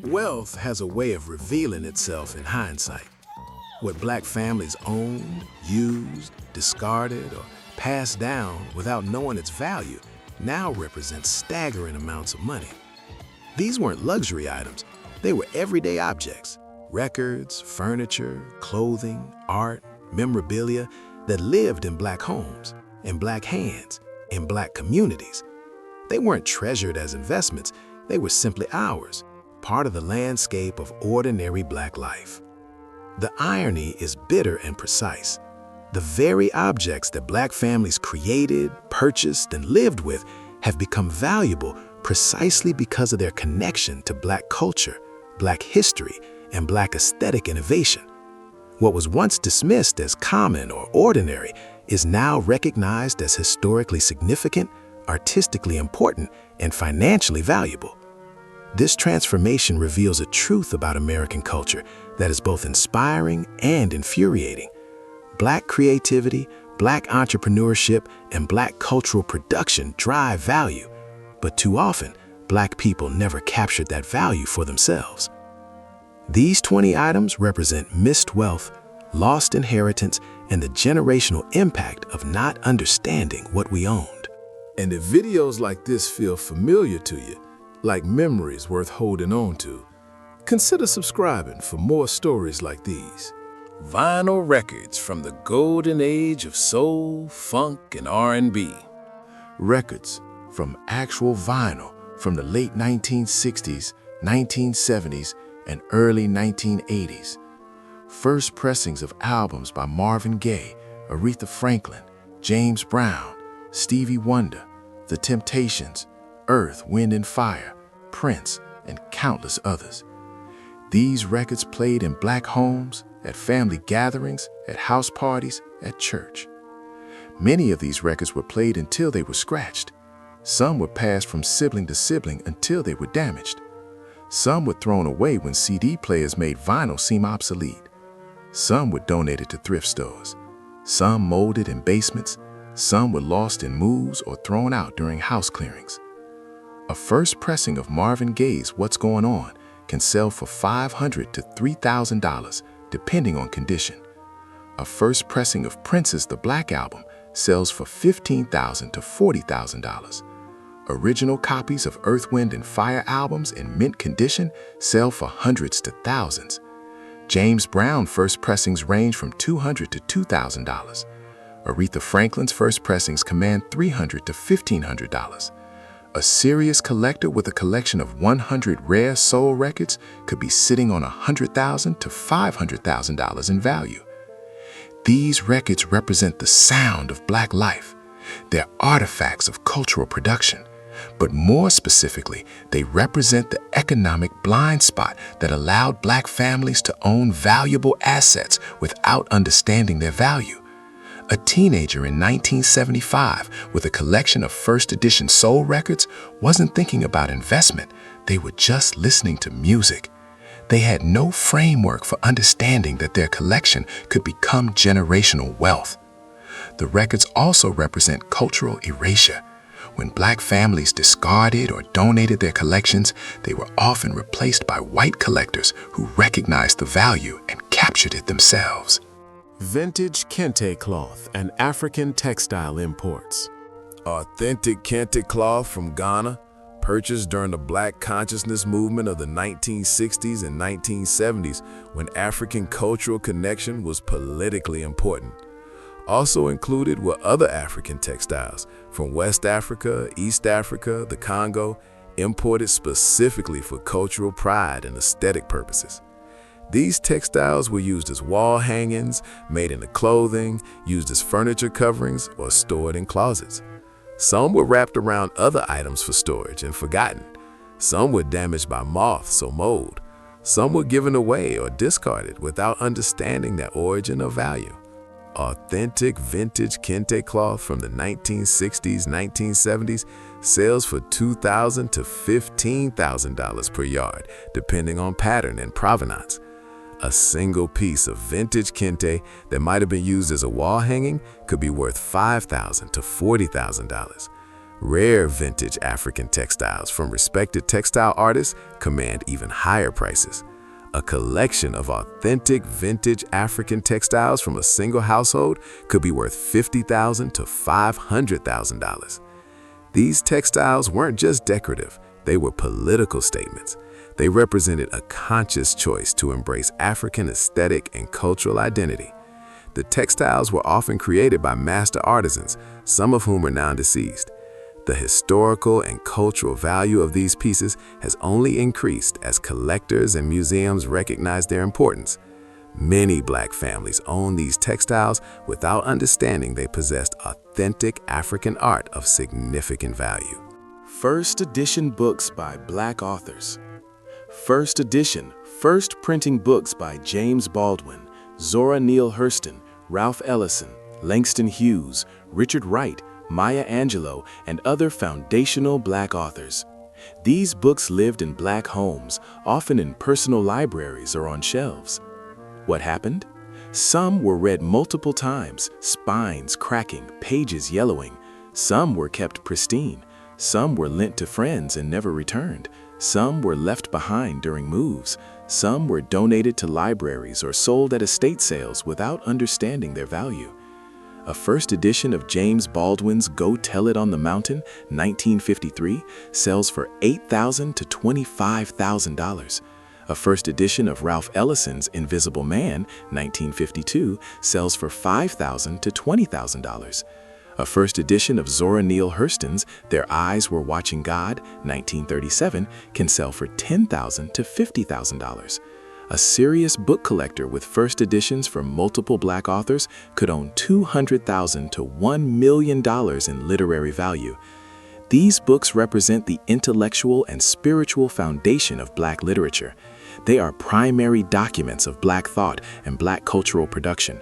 Wealth has a way of revealing itself in hindsight. What black families owned, used, discarded, or passed down without knowing its value now represents staggering amounts of money. These weren't luxury items, they were everyday objects, records, furniture, clothing, art, memorabilia that lived in black homes, in black hands, in black communities. They weren't treasured as investments, they were simply ours, part of the landscape of ordinary black life. The irony is bitter and precise. The very objects that black families created, purchased, and lived with have become valuable precisely because of their connection to black culture, black history, and black aesthetic innovation. What was once dismissed as common or ordinary is now recognized as historically significant, artistically important, and financially valuable. This transformation reveals a truth about American culture that is both inspiring and infuriating. Black creativity, black entrepreneurship, and black cultural production drive value, but too often, black people never captured that value for themselves. These 20 items represent missed wealth, lost inheritance, and the generational impact of not understanding what we owned. And if videos like this feel familiar to you, like memories worth holding on to, consider subscribing for more stories like these. Vinyl records from the golden age of soul, funk, and R&B. Records from actual vinyl from the late 1960s, 1970s, and early 1980s. First pressings of albums by Marvin Gaye, Aretha Franklin, James Brown, Stevie Wonder, The Temptations, Earth, Wind and Fire, Prince, and countless others. These records played in black homes, at family gatherings, at house parties, at church. Many of these records were played until they were scratched. Some were passed from sibling to sibling until they were damaged. Some were thrown away when CD players made vinyl seem obsolete. Some were donated to thrift stores. Some molded in basements. Some were lost in moves or thrown out during house clearings. A first pressing of Marvin Gaye's What's Going On can sell for $500 to $3,000, depending on condition. A first pressing of Prince's The Black Album sells for $15,000 to $40,000. Original copies of Earth, Wind and Fire albums in mint condition sell for hundreds to thousands. James Brown first pressings range from $200 to $2,000. Aretha Franklin's first pressings command $300 to $1,500. A serious collector with a collection of 100 rare soul records could be sitting on $100,000 to $500,000 in value. These records represent the sound of black life. They're artifacts of cultural production. But more specifically, they represent the economic blind spot that allowed black families to own valuable assets without understanding their value. A teenager in 1975 with a collection of first edition soul records wasn't thinking about investment, they were just listening to music. They had no framework for understanding that their collection could become generational wealth. The records also represent cultural erasure. When black families discarded or donated their collections, they were often replaced by white collectors who recognized the value and captured it themselves. Vintage kente cloth and African textile imports. Authentic kente cloth from Ghana, purchased during the Black consciousness movement of the 1960s and 1970s when African cultural connection was politically important. Also included were other African textiles from West Africa, East Africa, the Congo, imported specifically for cultural pride and aesthetic purposes. These textiles were used as wall hangings, made into clothing, used as furniture coverings, or stored in closets. Some were wrapped around other items for storage and forgotten. Some were damaged by moths or mold. Some were given away or discarded without understanding their origin or value. Authentic vintage kente cloth from the 1960s, 1970s sells for $2,000 to $15,000 per yard, depending on pattern and provenance. A single piece of vintage kente that might have been used as a wall hanging could be worth $5,000 to $40,000. Rare vintage African textiles from respected textile artists command even higher prices. A collection of authentic vintage African textiles from a single household could be worth $50,000 to $500,000. These textiles weren't just decorative, they were political statements. They represented a conscious choice to embrace African aesthetic and cultural identity. The textiles were often created by master artisans, some of whom are now deceased. The historical and cultural value of these pieces has only increased as collectors and museums recognize their importance. Many Black families own these textiles without understanding they possessed authentic African art of significant value. First edition books by Black authors. First edition, first printing books by James Baldwin, Zora Neale Hurston, Ralph Ellison, Langston Hughes, Richard Wright, Maya Angelou, and other foundational Black authors. These books lived in Black homes, often in personal libraries or on shelves. What happened? Some were read multiple times, spines cracking, pages yellowing. Some were kept pristine. Some were lent to friends and never returned. Some were left behind during moves. Some were donated to libraries or sold at estate sales without understanding their value. A first edition of James Baldwin's Go Tell It on the Mountain, 1953, sells for $8,000 to $25,000. A first edition of Ralph Ellison's Invisible Man, 1952, sells for $5,000 to $20,000. A first edition of Zora Neale Hurston's Their Eyes Were Watching God, 1937, can sell for $10,000 to $50,000. A serious book collector with first editions from multiple Black authors could own $200,000 to $1 million in literary value. These books represent the intellectual and spiritual foundation of Black literature. They are primary documents of Black thought and Black cultural production.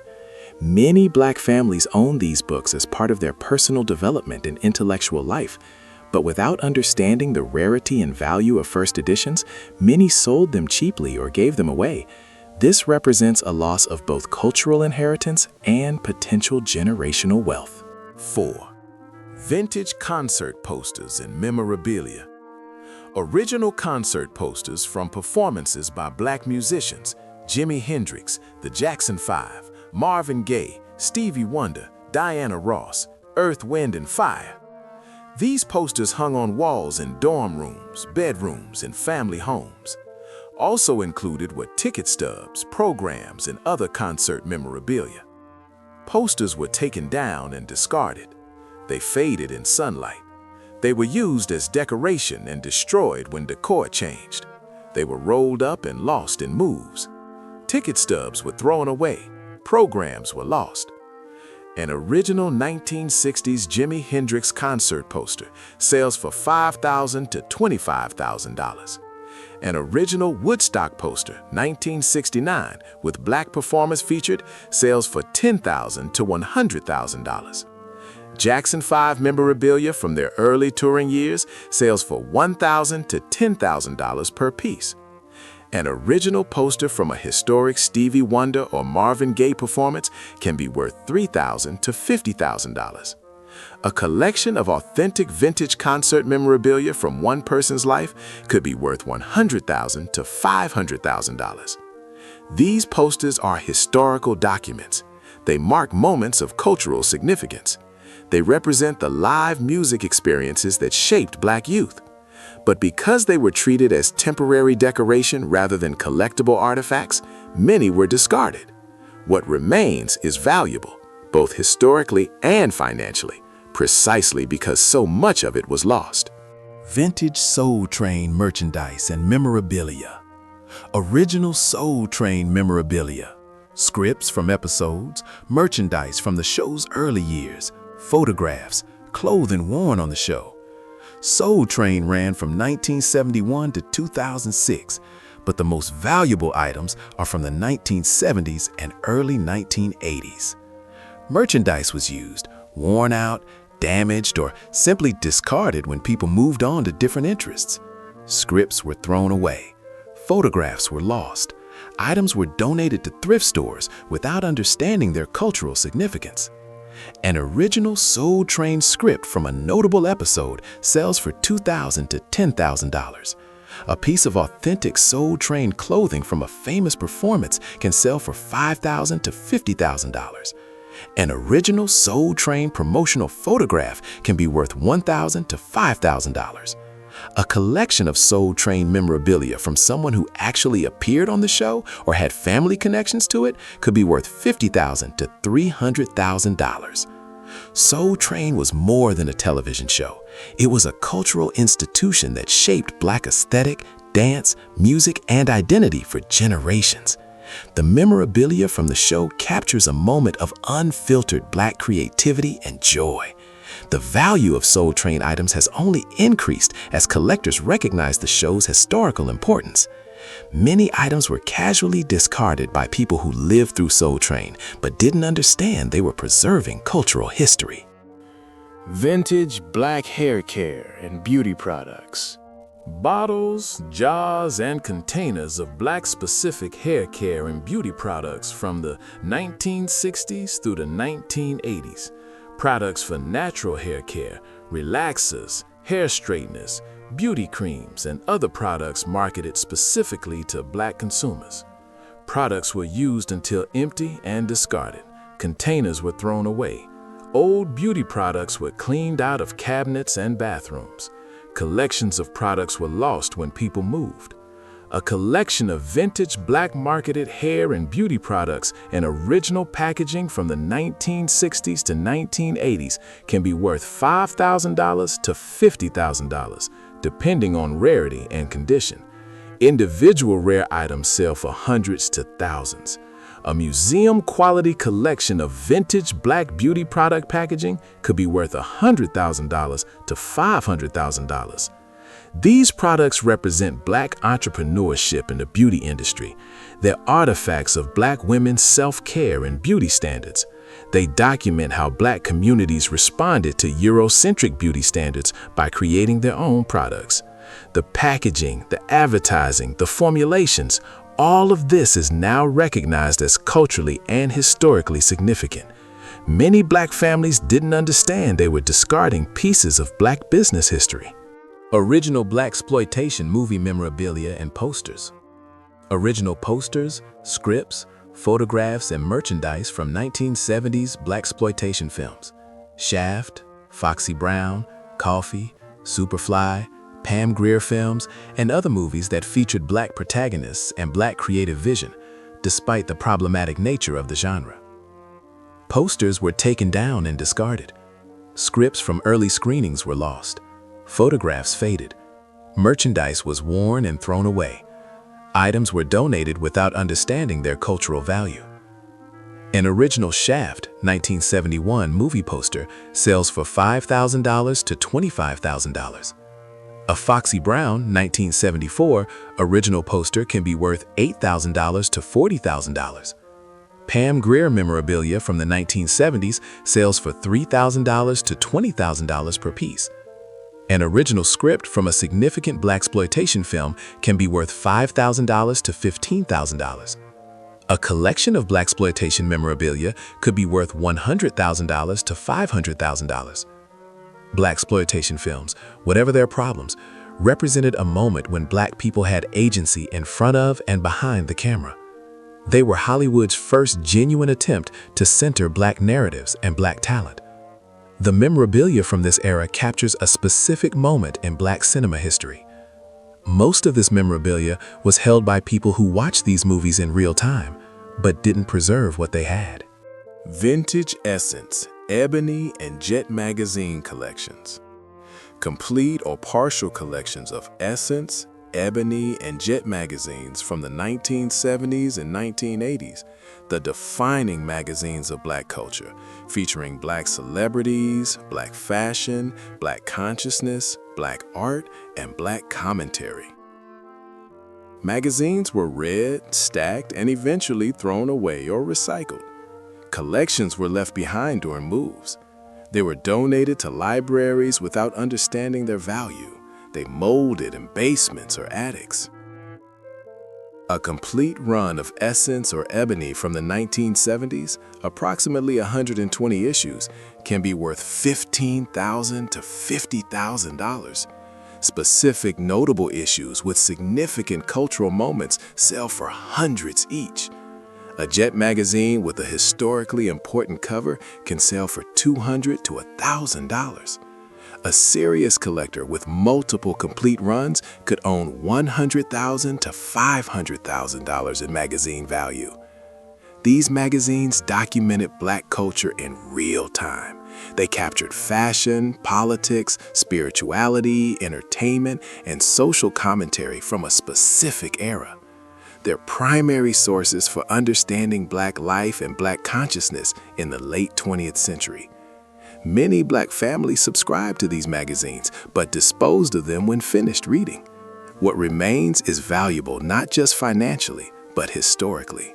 Many Black families own these books as part of their personal development and intellectual life. But without understanding the rarity and value of first editions, many sold them cheaply or gave them away. This represents a loss of both cultural inheritance and potential generational wealth. 4. Vintage concert posters and memorabilia. Original concert posters from performances by Black musicians, Jimi Hendrix, the Jackson 5, Marvin Gaye, Stevie Wonder, Diana Ross, Earth, Wind and Fire. These posters hung on walls in dorm rooms, bedrooms, and family homes. Also included were ticket stubs, programs, and other concert memorabilia. Posters were taken down and discarded. They faded in sunlight. They were used as decoration and destroyed when decor changed. They were rolled up and lost in moves. Ticket stubs were thrown away. Programs were lost. An original 1960s Jimi Hendrix concert poster sells for $5,000 to $25,000. An original Woodstock poster, 1969, with Black performers featured, sells for $10,000 to $100,000. Jackson 5 memorabilia from their early touring years sells for $1,000 to $10,000 per piece. An original poster from a historic Stevie Wonder or Marvin Gaye performance can be worth $3,000 to $50,000. A collection of authentic vintage concert memorabilia from one person's life could be worth $100,000 to $500,000. These posters are historical documents. They mark moments of cultural significance. They represent the live music experiences that shaped Black youth. But because they were treated as temporary decoration rather than collectible artifacts, many were discarded. What remains is valuable, both historically and financially, precisely because so much of it was lost. Vintage Soul Train merchandise and memorabilia. Original Soul Train memorabilia. Scripts from episodes, merchandise from the show's early years, photographs, clothing worn on the show. Soul Train ran from 1971 to 2006, but the most valuable items are from the 1970s and early 1980s. Merchandise was used, worn out, damaged, or simply discarded when people moved on to different interests. Scripts were thrown away. Photographs were lost. Items were donated to thrift stores without understanding their cultural significance. An original Soul Train script from a notable episode sells for $2,000 to $10,000. A piece of authentic Soul Train clothing from a famous performance can sell for $5,000 to $50,000. An original Soul Train promotional photograph can be worth $1,000 to $5,000. A collection of Soul Train memorabilia from someone who actually appeared on the show or had family connections to it could be worth $50,000 to $300,000. Soul Train was more than a television show. It was a cultural institution that shaped Black aesthetic, dance, music, and identity for generations. The memorabilia from the show captures a moment of unfiltered Black creativity and joy. The value of Soul Train items has only increased as collectors recognize the show's historical importance. Many items were casually discarded by people who lived through Soul Train but didn't understand they were preserving cultural history. Vintage Black hair care and beauty products. Bottles, jars, and containers of Black-specific hair care and beauty products from the 1960s through the 1980s. Products for natural hair care, relaxers, hair straighteners, beauty creams, and other products marketed specifically to Black consumers. Products were used until empty and discarded. Containers were thrown away. Old beauty products were cleaned out of cabinets and bathrooms. Collections of products were lost when people moved. A collection of vintage Black marketed hair and beauty products and original packaging from the 1960s to 1980s can be worth $5,000 to $50,000, depending on rarity and condition. Individual rare items sell for hundreds to thousands. A museum-quality collection of vintage Black beauty product packaging could be worth $100,000 to $500,000. These products represent Black entrepreneurship in the beauty industry. They're artifacts of Black women's self-care and beauty standards. They document how Black communities responded to Eurocentric beauty standards by creating their own products. The packaging, the advertising, the formulations, all of this is now recognized as culturally and historically significant. Many Black families didn't understand they were discarding pieces of Black business history. Original Blaxploitation movie memorabilia and posters. Original posters, scripts, photographs, and merchandise from 1970s Blaxploitation films. Shaft, Foxy Brown, Coffee, Superfly, Pam Grier films, and other movies that featured Black protagonists and Black creative vision, despite the problematic nature of the genre. Posters were taken down and discarded. Scripts from early screenings were lost. Photographs faded. Merchandise was worn and thrown away. Items were donated without understanding their cultural value. An original Shaft 1971 movie poster sells for $5,000 to $25,000. A Foxy Brown 1974 original poster can be worth $8,000 to $40,000. Pam Grier memorabilia from the 1970s sells for $3,000 to $20,000 per piece. An original script from a significant Blaxploitation film can be worth $5,000 to $15,000. A collection of Blaxploitation memorabilia could be worth $100,000 to $500,000. Blaxploitation films, whatever their problems, represented a moment when Black people had agency in front of and behind the camera. They were Hollywood's first genuine attempt to center Black narratives and Black talent. The memorabilia from this era captures a specific moment in Black cinema history. Most of this memorabilia was held by people who watched these movies in real time, but didn't preserve what they had. Vintage Essence, Ebony, and Jet magazine collections. Complete or partial collections of Essence, Ebony, and Jet magazines from the 1970s and 1980s, the defining magazines of Black culture, featuring Black celebrities, Black fashion, Black consciousness, Black art, and Black commentary. Magazines were read, stacked, and eventually thrown away or recycled. Collections were left behind during moves. They were donated to libraries without understanding their value. They molded in basements or attics. A complete run of Essence or Ebony from the 1970s, approximately 120 issues, can be worth $15,000 to $50,000. Specific notable issues with significant cultural moments sell for hundreds each. A Jet magazine with a historically important cover can sell for $200 to $1,000. A serious collector with multiple complete runs could own $100,000 to $500,000 in magazine value. These magazines documented Black culture in real time. They captured fashion, politics, spirituality, entertainment, and social commentary from a specific era. They're primary sources for understanding Black life and Black consciousness in the late 20th century. Many Black families subscribed to these magazines, but disposed of them when finished reading. What remains is valuable not just financially, but historically.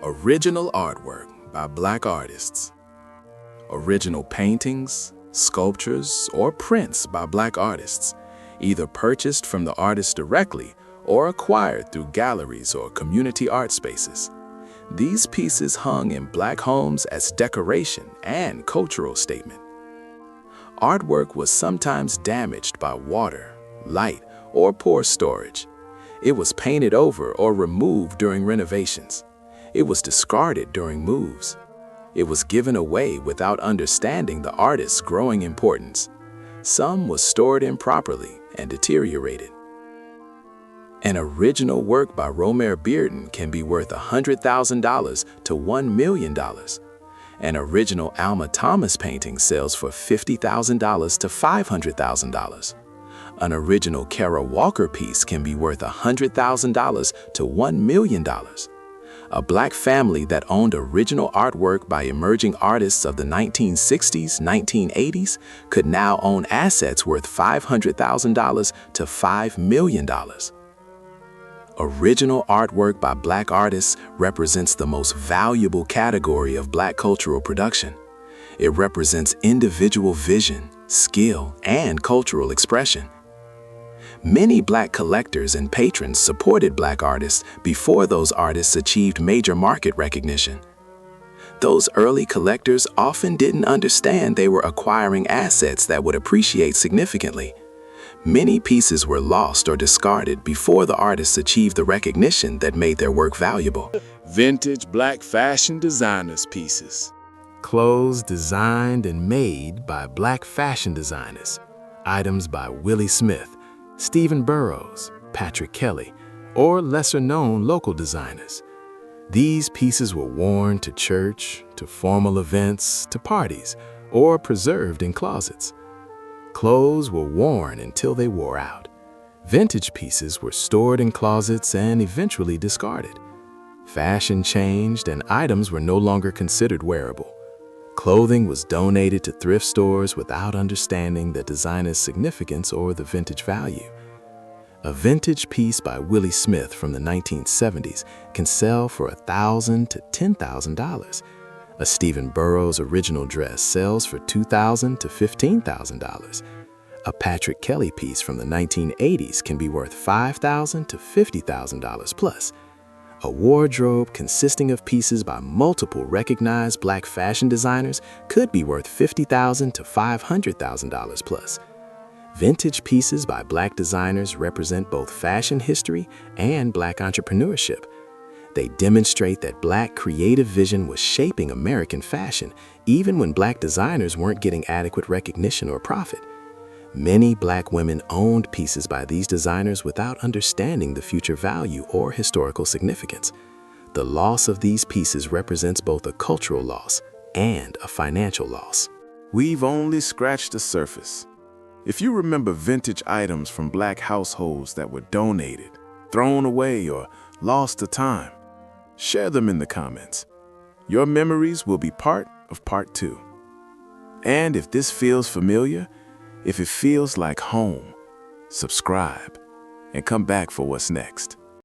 Original artwork by Black artists. Original paintings, sculptures, or prints by Black artists, either purchased from the artist directly or acquired through galleries or community art spaces. These pieces hung in Black homes as decoration and cultural statement. Artwork was sometimes damaged by water, light, or poor storage. It was painted over or removed during renovations. It was discarded during moves. It was given away without understanding the artist's growing importance. Some was stored improperly and deteriorated. An original work by Romare Bearden can be worth $100,000 to $1 million. An original Alma Thomas painting sells for $50,000 to $500,000. An original Kara Walker piece can be worth $100,000 to $1 million. A Black family that owned original artwork by emerging artists of the 1960s, 1980s could now own assets worth $500,000 to $5 million. Original artwork by Black artists represents the most valuable category of Black cultural production. It represents individual vision, skill, and cultural expression. Many Black collectors and patrons supported Black artists before those artists achieved major market recognition. Those early collectors often didn't understand they were acquiring assets that would appreciate significantly. Many pieces were lost or discarded before the artists achieved the recognition that made their work valuable. Vintage Black fashion designers pieces. Clothes designed and made by Black fashion designers. Items by Willie Smith, Stephen Burrows, Patrick Kelly, or lesser-known local designers. These pieces were worn to church, to formal events, to parties, or preserved in closets. Clothes were worn until they wore out. Vintage pieces were stored in closets and eventually discarded. Fashion changed and items were no longer considered wearable. Clothing was donated to thrift stores without understanding the designer's significance or the vintage value. A vintage piece by Willie Smith from the 1970s can sell for $1,000 to $10,000. A Stephen Burrows original dress sells for $2,000 to $15,000. A Patrick Kelly piece from the 1980s can be worth $5,000 to $50,000 plus. A wardrobe consisting of pieces by multiple recognized Black fashion designers could be worth $50,000 to $500,000 plus. Vintage pieces by Black designers represent both fashion history and Black entrepreneurship. They demonstrate that Black creative vision was shaping American fashion, even when Black designers weren't getting adequate recognition or profit. Many Black women owned pieces by these designers without understanding the future value or historical significance. The loss of these pieces represents both a cultural loss and a financial loss. We've only scratched the surface. If you remember vintage items from Black households that were donated, thrown away, or lost to time, share them in the comments. Your memories will be part of part 2. And if this feels familiar, if it feels like home, subscribe and come back for what's next.